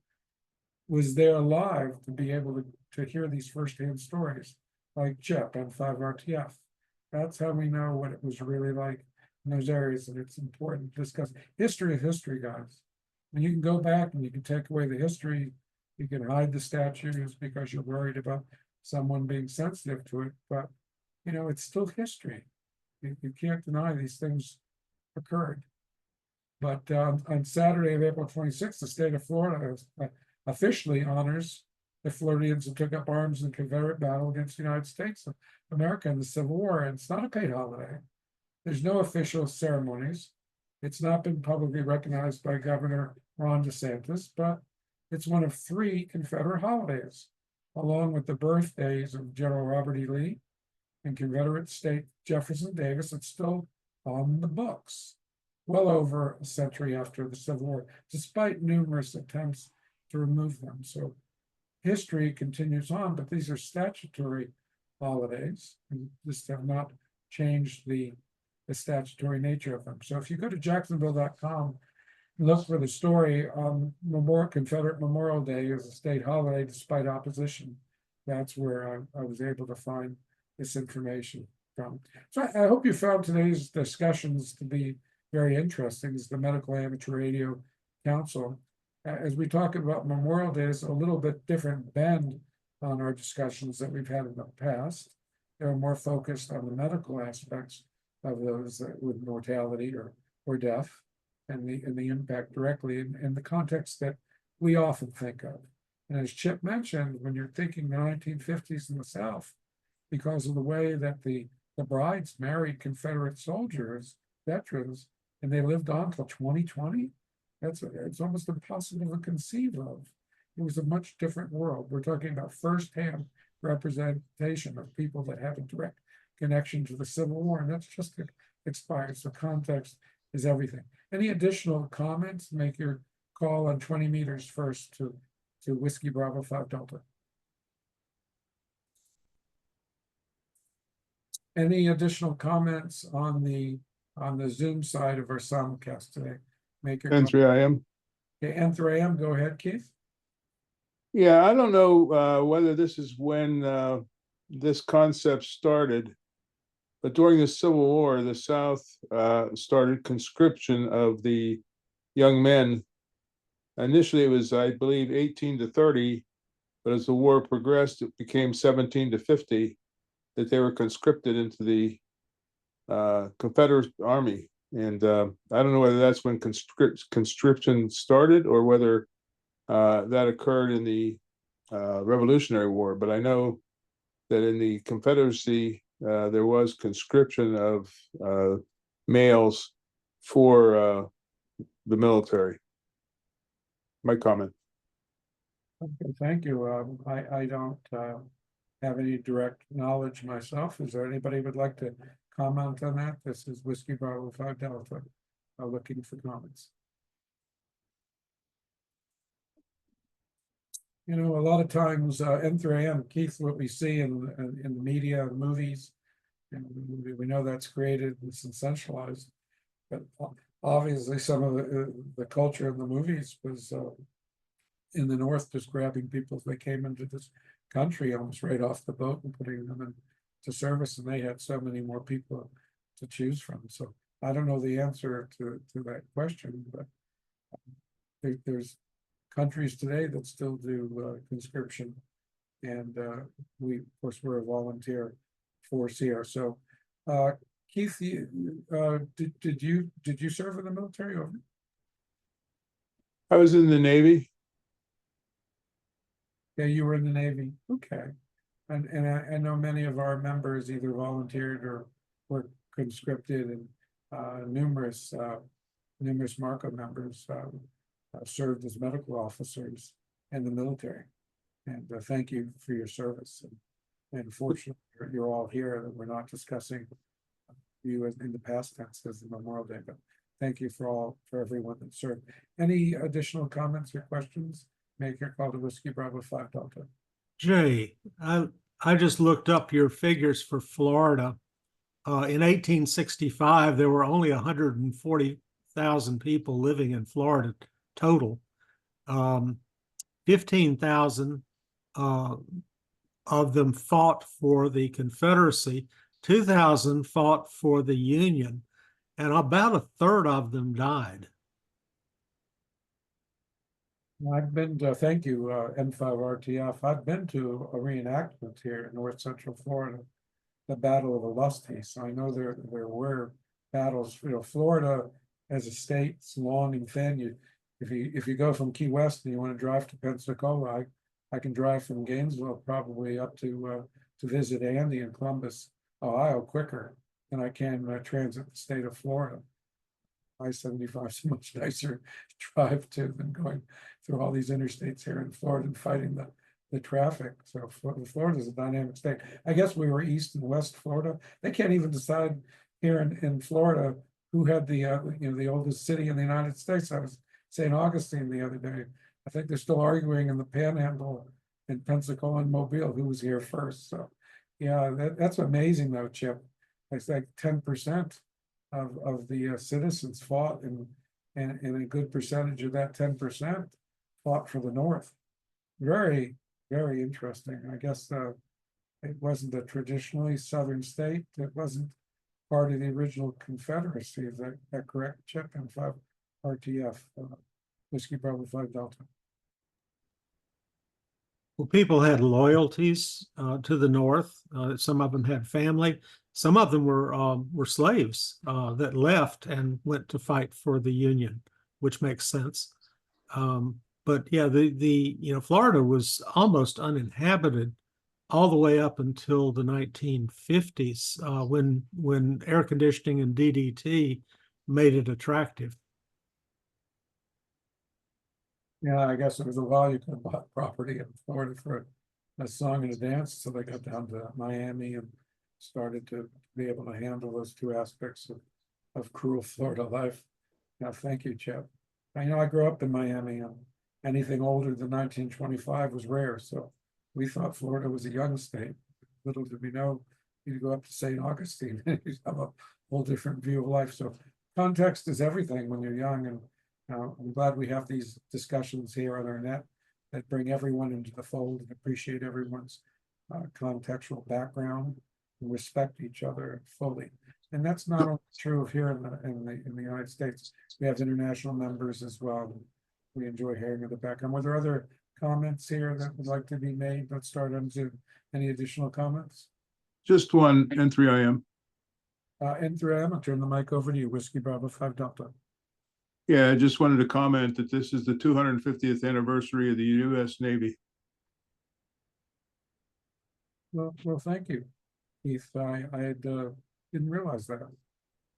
was there live to be able to hear these firsthand stories, like Chip and 5RTF? That's how we know what it was really like in those areas, and it's important to discuss. History is history, guys. And you can go back and you can take away the history, you can hide the statues because you're worried about someone being sensitive to it, but you know, it's still history. You can't deny these things occurred. But on Saturday of April 26th, the state of Florida officially honors the Floridians who took up arms in the Confederate battle against the United States of America in the Civil War. And it's not a paid holiday. There's no official ceremonies. It's not been publicly recognized by Governor Ron DeSantis, but it's one of 3 Confederate holidays, along with the birthdays of General Robert E. Lee and Confederate State Jefferson Davis. It's still on the books, well over a century after the Civil War, despite numerous attempts to remove them. So history continues on, but these are statutory holidays, and just have not changed the statutory nature of them. So if you go to jacksonville.com, look for the story on Confederate Memorial Day as a state holiday despite opposition, that's where I was able to find this information from. So I hope you found today's discussions to be very interesting. As the Medical Amateur Radio Council, as we talk about Memorial Day, it's a little bit different bend on our discussions that we've had in the past. They're more focused on the medical aspects of those with mortality or death, and the impact directly in the context that we often think of. And as Chip mentioned, when you're thinking the 1950s in the South, because of the way that the brides married Confederate soldiers, veterans, and they lived on till 2020, it's almost impossible to conceive of. It was a much different world. We're talking about firsthand representation of people that have a direct connection to the Civil War, and that's just expired. So context is everything. Any additional comments? Make your call on 20 meters first to Whiskey Bravo 5 Delta. Any additional comments on the Zoom side of our simulcast today? Make your N3IM. Okay, N3IM, go ahead, Keith. Yeah, I don't know whether this is when this concept started, but during the Civil War, the South started conscription of the young men. Initially, it was, I believe, 18 to 30, but as the war progressed, it became 17 to 50 that they were conscripted into the Confederate Army. And I don't know whether that's when conscription started or whether that occurred in the Revolutionary War. But I know that in the Confederacy, there was conscription of males for the military. My comment. Okay, thank you. I don't have any direct knowledge myself. Is there anybody who would like to comment on that? This is Whiskey Bravo 5 Delta looking for comments. You know, a lot of times, N3AM, Keith, what we see in the media, movies, and we know that's created and sensationalized. But obviously, some of the culture in the movies was in the North, just grabbing people as they came into this country, almost right off the boat and putting them into service. And they had so many more people to choose from. So I don't know the answer to that question, but there's countries today that still do conscription. And we, of course, we're a volunteer force here. So Keith, did you serve in the military? Or? I was in the Navy. Yeah, you were in the Navy. Okay. And I know many of our members either volunteered or were conscripted, and numerous Marco members served as medical officers in the military. And thank you for your service. And fortunately, you're all here, that we're not discussing you in the past tense as the Memorial Day, but thank you for everyone that served. Any additional comments or questions? Make your call to Whiskey Bravo 5 Delta. Jay, I just looked up your figures for Florida. In 1865, there were only 140,000 people living in Florida total. 15,000 of them fought for the Confederacy, 2,000 fought for the Union, and about a third of them died. I've been to, thank you, N5RTF. I've been to a reenactment here in North Central Florida, the Battle of Olustee. So I know there were battles. You know, Florida as a state, it's long and thin. If you go from Key West and you want to drive to Pensacola, I can drive from Gainesville probably up to visit Andy in Columbus, Ohio, quicker than I can transit the state of Florida. I-75 is a much nicer drive to than going through all these interstates here in Florida and fighting the traffic. So Florida is a dynamic state. I guess we were East and West Florida. They can't even decide here in Florida who had the the oldest city in the United States. I was St. Augustine the other day. I think they're still arguing in the Panhandle in Pensacola and Mobile who was here first. So yeah, that's amazing though, Chip. It's like 10%. Of the citizens fought, and a good percentage of that 10% fought for the North. Very, very interesting. I guess it wasn't a traditionally Southern state. It wasn't part of the original Confederacy. Is that correct, Chip? And 5 RTF, Whiskey Bravo 5 Delta. Well, people had loyalties to the North. Some of them had family. Some of them were slaves that left and went to fight for the Union, which makes sense. But yeah, Florida was almost uninhabited all the way up until the 1950s, when air conditioning and DDT made it attractive. Yeah, I guess it was a while you could have bought property in Florida for a song and a dance, so they got down to Miami and started to be able to handle those two aspects of cruel Florida life. Now, thank you, Chip. I grew up in Miami, and anything older than 1925 was rare, so we thought Florida was a young state. Little did we know you go up to St. Augustine and you have a whole different view of life. So context is everything when you're young, and I'm glad we have these discussions here on our net that bring everyone into the fold and appreciate everyone's contextual background and respect each other fully. And that's not only true of here in the United States. We have international members as well. We enjoy hearing of the background. Were there other comments here that would like to be made? Let's start on Zoom. Any additional comments? Just one, N3IM. N3IM, I'll turn the mic over to you, Whiskey Bravo 5 Delta. Yeah, I just wanted to comment that this is the 250th anniversary of the U.S. Navy. Well, thank you, Keith. I didn't realize that.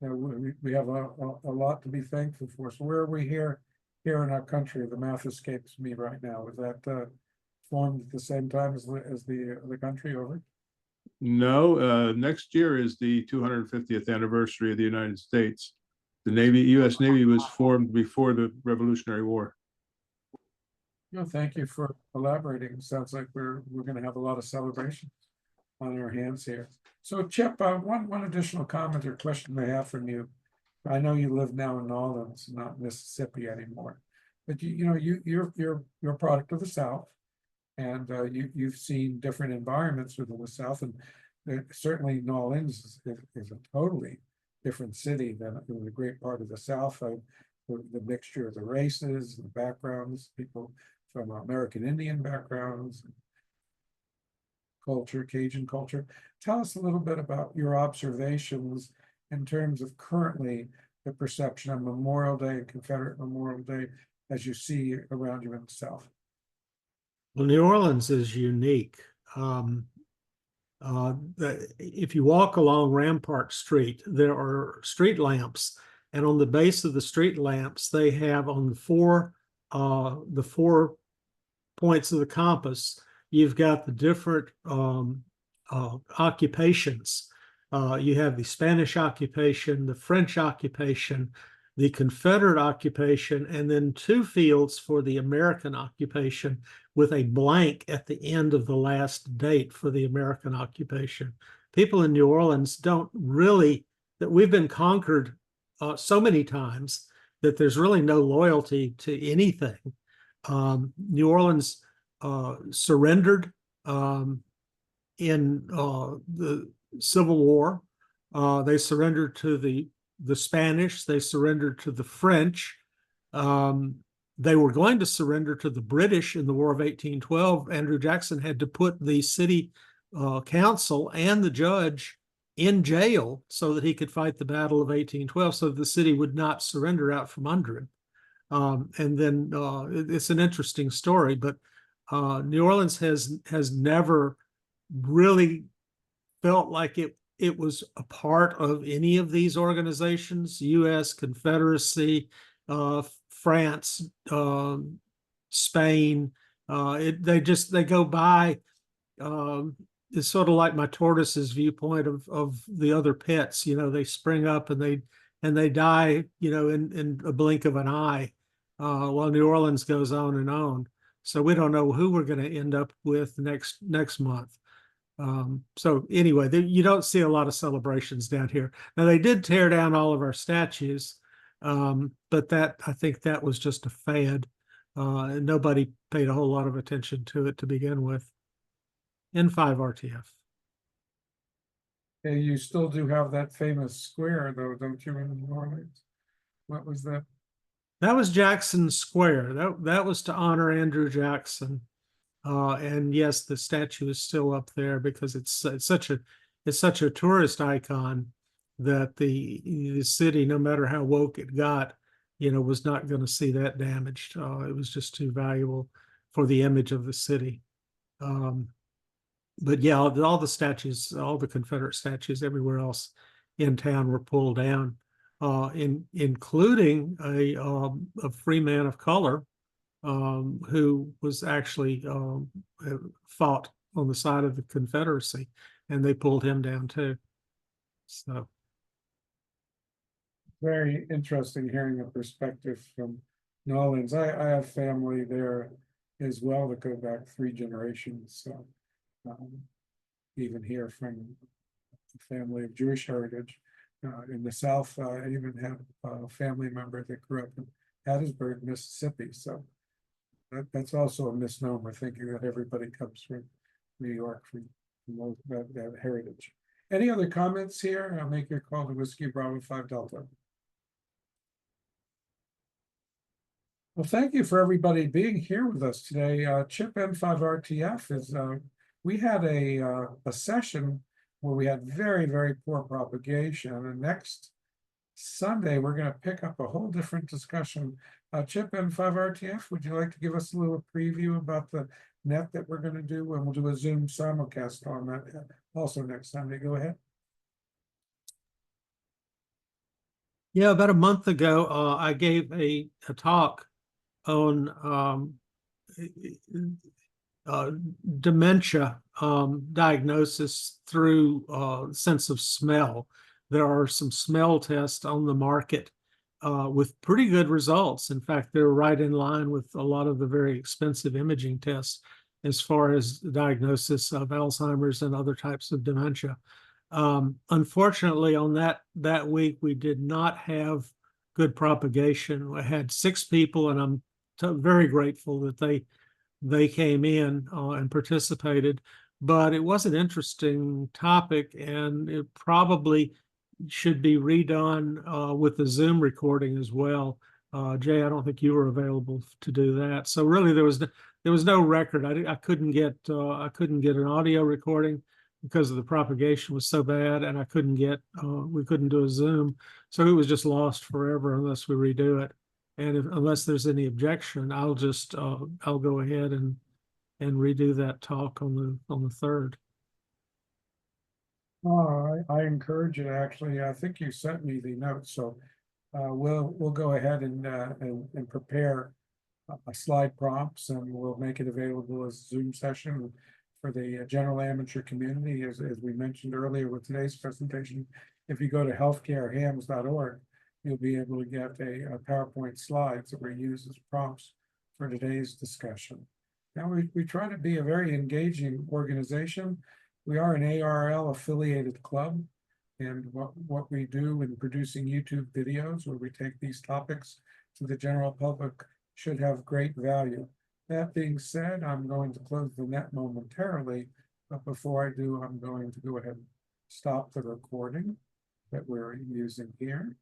We have a lot to be thankful for. So where are we here in our country? The math escapes me right now. Is that formed at the same time as the country over? No, next year is the 250th anniversary of the United States. The U.S. Navy was formed before the Revolutionary War. No, thank you for elaborating. Sounds like we're gonna have a lot of celebrations on our hands here. So Chip, one additional comment or question I have from you. I know you live now in New Orleans, not Mississippi anymore, but you're a product of the South, and you've seen different environments within the South, and certainly New Orleans is a totally different city than a great part of the South. The mixture of the races, the backgrounds, people from American Indian backgrounds, culture, Cajun culture. Tell us a little bit about your observations in terms of currently the perception of Memorial Day and Confederate Memorial Day as you see around you in the South. Well, New Orleans is unique. If you walk along Rampart Street, there are street lamps, and on the base of the street lamps, they have on the four points of the compass, you've got the different occupations. You have the Spanish occupation, the French occupation, the Confederate occupation, and then two fields for the American occupation with a blank at the end of the last date for the American occupation. People in New Orleans don't really, that we've been conquered so many times that there's really no loyalty to anything. New Orleans surrendered in the Civil War. They surrendered to the Spanish. They surrendered to the French. They were going to surrender to the British in the War of 1812. Andrew Jackson had to put the city council and the judge in jail so that he could fight the Battle of 1812, so that the city would not surrender out from under him. And then it's an interesting story, but New Orleans has never really felt like it was a part of any of these organizations: U.S., Confederacy, France, Spain. They go by. It's sort of like my tortoise's viewpoint of the other pets. They spring up and they die, in a blink of an eye, while New Orleans goes on and on. So we don't know who we're going to end up with next month. So anyway, you don't see a lot of celebrations down here. Now, they did tear down all of our statues, but I think that was just a fad. And nobody paid a whole lot of attention to it to begin with. In 5 RTF. And you still do have that famous square, though, don't you, in New Orleans? What was that? That was Jackson Square. That was to honor Andrew Jackson. And yes, the statue is still up there because it's such a tourist icon that the city, no matter how woke it got, was not going to see that damaged. It was just too valuable for the image of the city. But yeah, all the statues, all the Confederate statues everywhere else in town were pulled down, including a free man of color who was actually fought on the side of the Confederacy, and they pulled him down too. So Very interesting hearing a perspective from New Orleans. I have family there as well that go back 3 generations. So even here from a family of Jewish heritage in the South, I even have a family member that grew up in Hattiesburg, Mississippi. So that's also a misnomer, thinking that everybody comes from New York from that heritage. Any other comments here? I'll make your call to Whiskey Bravo 5 Delta. Well, thank you for everybody being here with us today. Chip N5RTF is, we had a session where we had very, very poor propagation. And next Sunday, we're going to pick up a whole different discussion. Chip N5RTF, would you like to give us a little preview about the net that we're going to do? And we'll do a Zoom simulcast on that also next Sunday. Go ahead. yeah, about a month ago, I gave a talk on dementia diagnosis through sense of smell. There are some smell tests on the market with pretty good results. In fact, they're right in line with a lot of the very expensive imaging tests as far as the diagnosis of Alzheimer's and other types of dementia. Unfortunately, on that week, we did not have good propagation. We had 6 people, and I'm very grateful that they came in and participated. But it was an interesting topic, and it probably should be redone with the Zoom recording as well. Jay, I don't think you were available to do that. So really, there was no record. I couldn't get an audio recording because of the propagation was so bad, and we couldn't do a Zoom, so it was just lost forever unless we redo it. And unless there's any objection, I'll go ahead and redo that talk on the 3rd. I encourage it, actually. I think you sent me the notes, so we'll go ahead and prepare slide prompts, and we'll make it available as a Zoom session for the general amateur community. As we mentioned earlier with today's presentation, if you go to healthcarehams.org, you'll be able to get a PowerPoint slides that we use as prompts for today's discussion. Now, we try to be a very engaging organization. We are an ARL affiliated club, and what we do in producing YouTube videos where we take these topics to the general public should have great value. That being said, I'm going to close the net momentarily, but before I do, I'm going to go ahead and stop the recording that we're using here.